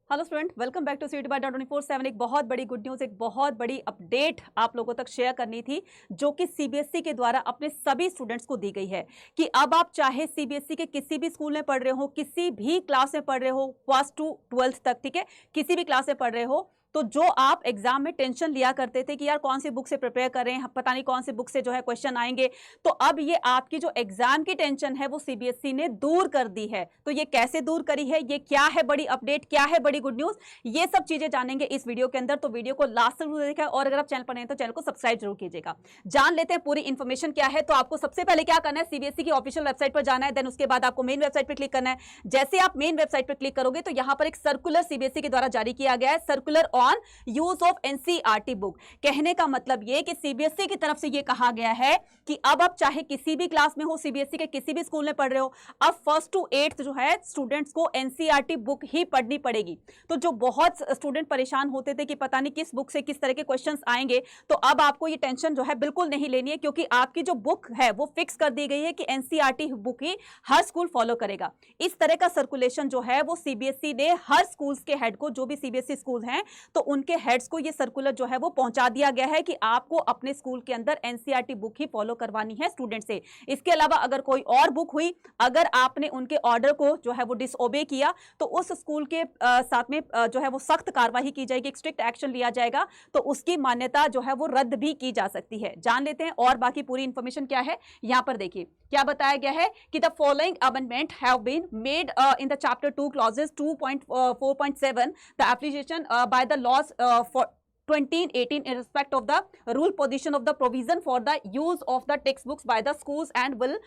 Hello student, welcome back to CT by 24/7। एक बहुत बड़ी गुड न्यूज़, एक बहुत बड़ी अपडेट आप लोगों तक शेयर करनी थी, जो कि सीबीएसई के द्वारा अपने सभी स्टूडेंट्स को दी गई है कि अब आप चाहे सीबीएसई के किसी भी स्कूल में पढ़ रहे हो, किसी भी क्लास में पढ़ रहे हो, फर्स्ट टू 12th तक, ठीक है, किसी भी क्लास में पढ़ रहे हो, तो जो आप एग्जाम में टेंशन लिया करते थे कि यार कौन सी बुक से प्रिपेयर करें, पता नहीं कौन सी बुक से जो है क्वेश्चन आएंगे, तो अब ये आपकी जो एग्जाम की टेंशन है वो सीबीएसई ने दूर कर दी है। तो ये कैसे दूर करी है, ये क्या है बड़ी अपडेट, क्या है बड़ी गुड न्यूज, ये सब चीजें जानेंगे इस वीडियो के अंदर। तो वीडियो को लास्ट तक जरूर देखिएगा और अगर आप चैनल पर नए हैं तो चैनल को सब्सक्राइब जरूर कीजिएगा। जान लेते हैं पूरी इन्फॉर्मेशन क्या है। तो आपको सबसे पहले क्या करना है, सीबीएसई की ऑफिशियल वेबसाइट पर जाना है, देन उसके बाद आपको मेन वेबसाइट पर क्लिक करना है। जैसे आप मेन वेबसाइट पर क्लिक करोगे तो यहां पर एक सर्कुलर सीबीएसई के द्वारा जारी किया गया है, circular on use of NCERT book. कहने का मतलब ये कि सीबीएसई की तरफ से ये कहा गया है कि अब आप चाहे किसी भी क्लास में हो, सीबीएसई के किसी भी स्कूल में पढ़ रहे हो, अब फर्स्ट टू 8th जो है स्टूडेंट्स को एनसीईआरटी बुक ही पढ़नी पड़ेगी। तो जो बहुत स्टूडेंट परेशान होते थे कि पता नहीं किस बुक से किस तरह के क्वेश्चंस आएंगे, तो अब आपको ये टेंशन जो है बिल्कुल नहीं लेनी है, क्योंकि आपकी जो बुक है वो फिक्स कर दी गई है कि एनसीईआरटी बुक ही हर स्कूल फॉलो करेगा। इस तरह का सर्कुलेशन जो है वो सीबीएसई ने हर स्कूल्स के हेड को, जो भी सीबीएसई स्कूल हैं तो उनके हेड्स को ये सर्कुलर जो है वो पहुंचा दिया गया है कि आपको अपने स्कूल के अंदर एनसीईआरटी बुक ही फॉलो करवानी है स्टूडेंट से। इसके अलावा अगर कोई और बुक हुई, अगर आपने उनके ऑर्डर को जो है वो डिसओबे किया, तो उस स्कूल के साथ में जो है वो सख्त कार्रवाई की जाएगी, स्ट्रिक्ट एक्शन लिया जाएगा, तो उसकी मान्यता जो है वो रद्द भी की जा सकती है। जान लेते हैं और बाकी पूरी इंफॉर्मेशन क्या है। यहां पर देखिए क्या बताया गया है कि the following amendment have been made in the chapter 2 clauses 2.4.7 the application by the laws for 2018 in respect of the rule position of the provision for the use of the textbooks by the schools and will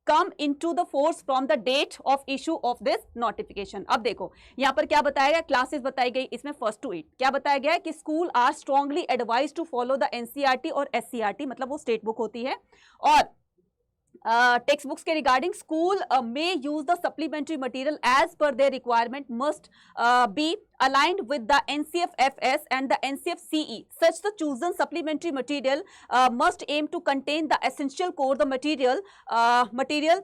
come into the force from the date of issue of this notification। अब देखो यहाँ पर क्या बताया गया, classes बताई गई इसमें फर्स्ट टू 8 क्या बताया गया है कि school are strongly advise to follow the NCERT और एससीईआरटी, मतलब वो स्टेट बुक होती है, और टेक्स्ट बुक्स के regarding school may use the supplementary material as per their requirement must be aligned with the NCFFS and the NCFCE. Such the chosen supplementary material must aim to contain the essential core the material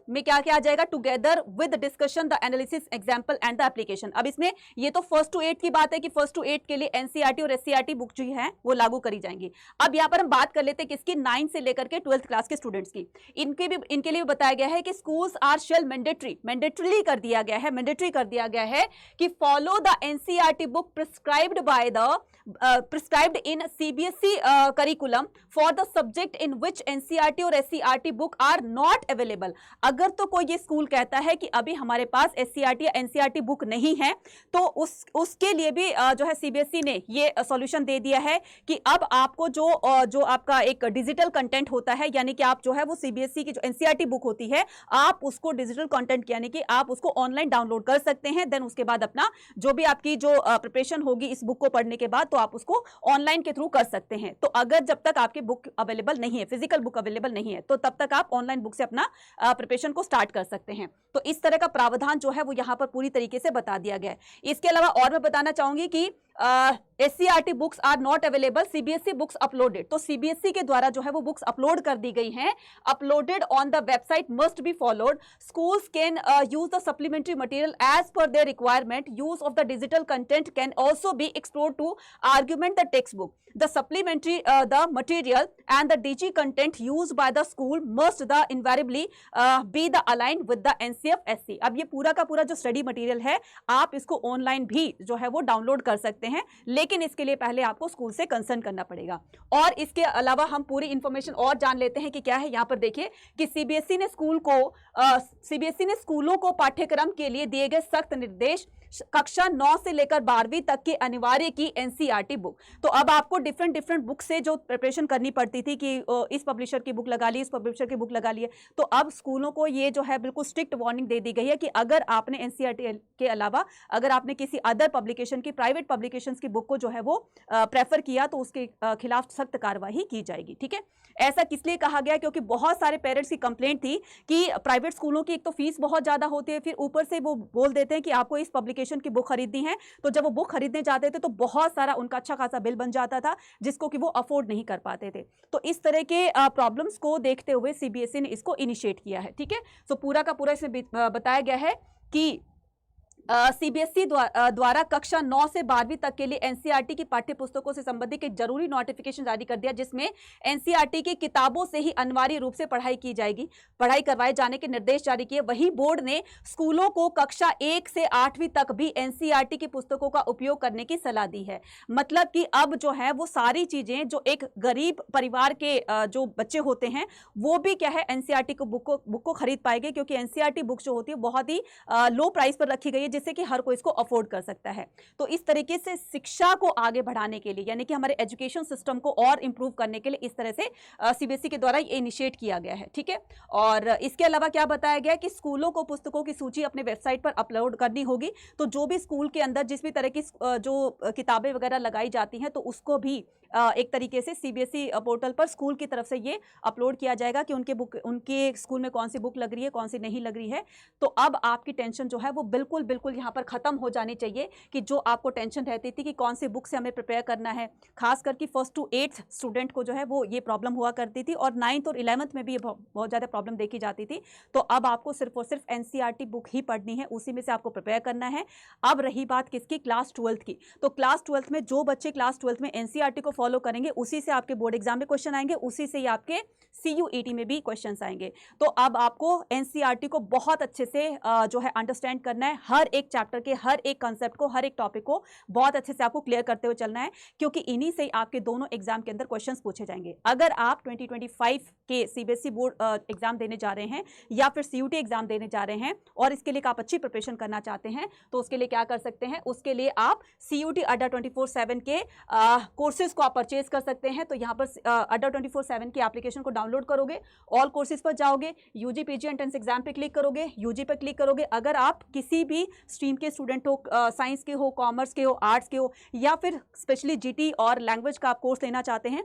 में क्या क्या आ जाएगा, together with the discussion, the analysis, example and the application। अब इसमें ये तो first to 8 की बात है कि फर्स्ट टू 8 के लिए एनसीईआरटी और एससीईआरटी बुक जो है वो लागू करी जाएंगी। अब यहाँ पर हम बात कर लेते हैं किसकी, 9 से लेकर के 12th क्लास के स्टूडेंट्स की। इनके लिए बताया गया है कि स्कूल्स आर शेल मैंडेटरी कर दिया गया है, मैंडेटरी कर दिया गया है कि follow the NCERT book prescribed by the prescribed in CBSE curriculum for the subject in which NCERT और SCERT book are not available. अगर तो कोई ये स्कूल कहता है कि अभी हमारे पास एससीईआरटी या एनसीईआरटी बुक नहीं है, तो उसके लिए भी जो है सीबीएसई ने ये सॉल्यूशन दे दिया है कि अब आपको जो आपका एक डिजिटल कंटेंट होता है, यानी कि आप जो है वो सीबीएसई की जो एनसीईआरटी बुक होती है, आप उसको डिजिटल कंटेंट यानी कि आप उसको ऑनलाइन डाउनलोड कर सकते हैं। देन उसके बाद अपना जो भी आपकी जो प्रिपरेशन होगी इस बुक को पढ़ने के बाद, तो आप उसको ऑनलाइन के थ्रू कर सकते हैं। तो अगर जब तक आपकी बुक अवेलेबल नहीं है, फिजिकल बुक अवेलेबल नहीं है, तो तब तक आप ऑनलाइन बुक से अपना प्रिपरेशन को स्टार्ट कर सकते हैं। तो इस तरह का प्रावधान जो है वो यहाँ पर पूरी तरीके से बता दिया गया है। इसके अलावा और मैं बताना चाहूंगी कि SCERT books are not available, CBSE books uploaded. तो सीबीएसई के द्वारा जो है वो बुक्स अपलोड कर दी गई हैं, uploaded on the website must be followed. Schools can use the supplementary material as per their requirement. Use of the digital content can also be explored to argument the text book. The supplementary the material and the DG content used by the school must the invariably be the aligned with the NCFSC। अब ये पूरा का पूरा जो study material है आप इसको online भी जो है वो डाउनलोड कर सकते हैं, लेकिन इसके लिए पहले आपको स्कूल से कंसर्न करना पड़ेगा। और इसके अलावा हम पूरी इंफॉर्मेशन और जान लेते हैं कि क्या है। यहाँ पर देखिए कि सीबीएसई ने स्कूलों को पाठ्यक्रम के लिए दिए गए सख्त निर्देश, कक्षा 9 से लेकर 12वीं तक की अनिवार्य की एनसीईआरटी बुक। तो अब आपको डिफरेंट बुक से जो प्रिपरेशन करनी पड़ती थी कि इस पब्लिशर की बुक लगा ली, इस पब्लिशर की बुक लगा ली है, तो अब स्कूलों को ये जो है बिल्कुल स्ट्रिक्ट वार्निंग दे दी गई है कि अगर आपने एनसीईआरटी के अलावा अगर आपने किसी अदर पब्लिकेशन की, प्राइवेट पब्लिकेशंस की बुक को जो है वो प्रेफर किया, तो उसके खिलाफ सख्त कार्रवाई की जाएगी। ठीक है, ऐसा किस लिए कहा गया, क्योंकि बहुत सारे पेरेंट्स की कंप्लेंट थी कि प्राइवेट स्कूलों की एक तो फीस बहुत ज्यादा होती है, फिर ऊपर से वो बोल देते हैं कि आपको इस पब्लिकेशन की बुक खरीदनी है, तो जब वो बुक खरीदने जाते थे तो बहुत सारा उनका अच्छा खासा बिल बन जाता था, जिसको कि वो अफोर्ड नहीं कर पाते थे। तो इस तरह के प्रॉब्लम्स को देखते हुए सीबीएसई ने इसको इनिशिएट किया है। ठीक है, तो पूरा का पूरा इसमें बताया गया है कि सीबीएसई द्वारा कक्षा 9 से 12वीं तक के लिए एनसीईआरटी की पाठ्य पुस्तकों से संबंधित एक जरूरी नोटिफिकेशन जारी कर दिया, जिसमें एनसीईआरटी की किताबों से ही अनिवार्य रूप से पढ़ाई की जाएगी, पढ़ाई करवाए जाने के निर्देश जारी किए। वहीं बोर्ड ने स्कूलों को कक्षा 1 से 8वीं तक भी एनसीईआरटी की पुस्तकों का उपयोग करने की सलाह दी है। मतलब कि अब जो है वो सारी चीजें जो एक गरीब परिवार के जो बच्चे होते हैं वो भी क्या है एनसीईआरटी को बुक को खरीद पाएंगे, क्योंकि एनसीईआरटी बुक जो होती है बहुत ही लो प्राइस पर रखी गई है, जिससे कि हर कोई इसको अफोर्ड कर सकता है। तो इस तरीके से शिक्षा को आगे बढ़ाने के लिए, यानी कि हमारे एजुकेशन सिस्टम को और इंप्रूव करने के लिए इस तरह से सीबीएसई के द्वारा ये इनिशिएट किया गया है। ठीक है, और इसके अलावा क्या बताया गया कि स्कूलों को पुस्तकों की सूची अपने वेबसाइट पर अपलोड करनी होगी। तो जो भी स्कूल के अंदर जिस भी तरह की जो किताबें वगैरह लगाई जाती हैं, तो उसको भी एक तरीके से सीबीएसई पोर्टल पर स्कूल की तरफ से ये अपलोड किया जाएगा कि उनके स्कूल में कौन सी बुक लग रही है, कौन सी नहीं लग रही है। तो अब आपकी टेंशन जो है वो बिल्कुल बिल्कुल यहाँ पर खत्म हो जानी चाहिए, कि जो आपको टेंशन रहती थी कि कौन सी बुक से हमें प्रिपेयर करना है। खास करके 1st to 8th स्टूडेंट को जो है वो ये प्रॉब्लम हुआ करती थी, और 9th और 11th में भी ये बहुत ज़्यादा प्रॉब्लम देखी जाती थी। तो अब आपको सिर्फ और सिर्फ एनसीईआरटी बुक ही पढ़नी है, उसी में से आपको प्रिपेयर करना है। अब रही बात किसकी, क्लास 12th की। तो क्लास 12th में जो बच्चे क्लास 12th में एनसीईआरटी को फॉलो करेंगे, उसी से आपके बोर्ड एग्जाम में क्वेश्चन आएंगे, उसी से ही आपके सीयूईटी में भी क्वेश्चन आएंगे। तो अब आपको एनसीईआरटी को बहुत अच्छे से जो है अंडरस्टैंड करना है। हर एक चैप्टर के हर एक कंसेप्ट को, हर एक टॉपिक को बहुत अच्छे से आपको क्लियर करते हुए चलना है, क्योंकि इन्हीं से ही आपके दोनों एग्जाम के अंदर क्वेश्चंस पूछे जाएंगे। अगर आप 2025 के सीबीएसई बोर्ड एग्जाम देने जा रहे हैं या फिर सीयूटी एग्जाम देने जा रहे हैं, और इसके लिए आप अच्छी प्रिपरेशन करना चाहते हैं, तो उसके लिए क्या कर सकते हैं, उसके लिए आप सीयूटी अड्डा 24/7 के कोर्सेज को आप परचेज कर सकते हैं। तो यहाँ पर अड्डा 24/7 की एप्लीकेशन को डाउनलोड करोगे, ऑल कोर्सेज पर जाओगे, यूजी पीजी एंट्रेंस एग्जाम पे क्लिक करोगे, यूजी पे क्लिक करोगे। अगर आप किसी भी स्ट्रीम के स्टूडेंट हो, साइंस के हो, कॉमर्स के हो, आर्ट्स के हो, या फिर स्पेशली जीटी और लैंग्वेज का आप कोर्स लेना चाहते हैं,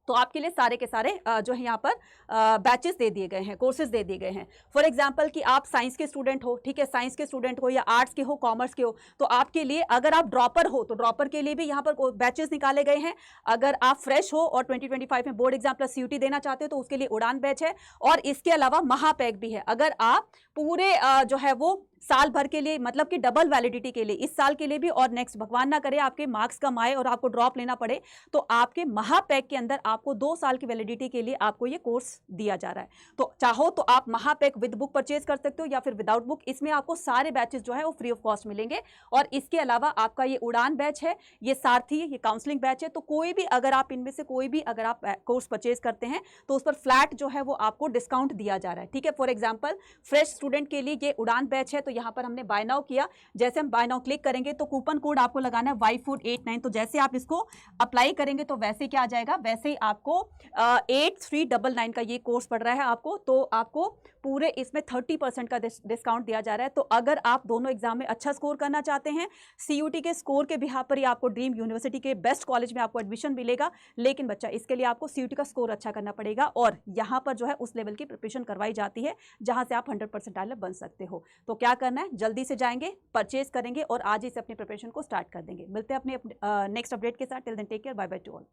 तो आपके लिए सारे के सारे जो है यहाँ पर बैचेस दे दिए गए हैं, कोर्सेज दे दिए गए हैं। फॉर एग्जांपल कि आप साइंस के स्टूडेंट हो, ठीक है, साइंस के स्टूडेंट हो या आर्ट्स के हो, कॉमर्स के हो, तो आपके लिए, अगर आप ड्रॉपर हो तो ड्रॉपर के लिए भी यहाँ पर बैचेस निकाले गए हैं। अगर आप फ्रेश हो और 2025 में बोर्ड एग्जाम प्लस सीयूटी देना चाहते हो, तो उसके लिए उड़ान बैच है। और इसके अलावा महापैक भी है। अगर आप पूरे जो है वो साल भर के लिए, मतलब कि डबल वैलिडिटी के लिए, इस साल के लिए भी और नेक्स्ट, भगवान ना करे आपके मार्क्स कम आए और आपको ड्रॉप लेना पड़े, तो आपके महापैक के अंदर आपको 2 साल की वैलिडिटी के लिए आपको ये कोर्स दिया जा रहा है। तो चाहो तो आप महापैक विद बुक परचेज कर सकते हो या फिर विदाउट बुक। इसमें आपको सारे बैचेस जो है वो फ्री ऑफ कॉस्ट मिलेंगे। और इसके अलावा आपका ये उड़ान बैच है, ये सारथी है, ये काउंसलिंग बैच है। तो कोई भी, अगर आप इनमें से कोई भी अगर आप कोर्स परचेज करते हैं, तो उस पर फ्लैट जो है वो आपको डिस्काउंट दिया जा रहा है। ठीक है, फॉर एग्जाम्पल फ्रेश स्टूडेंट के लिए ये उड़ान बैच है, तो यहाँ पर हमने बाय नाउ किया। जैसे हम बाय नाउ क्लिक करेंगे तो कूपन कोड आपको लगाना है YFood89। तो जैसे आप इसको अप्लाई करेंगे तो वैसे क्या आ जाएगा, वैसे ही आपको 8399 का ये कोर्स पड़ रहा है आपको। तो आपको पूरे इसमें 30% का डिस्काउंट दिया जा रहा है। तो अगर आप दोनों एग्जाम में अच्छा स्कोर करना चाहते हैं, सीयूटी के स्कोर के बिहार पर ही आपको ड्रीम यूनिवर्सिटी के बेस्ट कॉलेज में आपको एडमिशन मिलेगा। लेकिन बच्चा, इसके लिए आपको सीयूटी का स्कोर अच्छा करना पड़ेगा, और यहाँ पर जो है उस लेवल की प्रिपरेशन करवाई जाती है जहाँ से आप 100% बन सकते हो। तो क्या करना है, जल्दी से जाएंगे, परचेज करेंगे और आज ही से अपनी प्रिपरेशन को स्टार्ट कर देंगे। मिलते हैं अपने नेक्स्ट अपडेट के साथ। Till then take care, bye bye to all.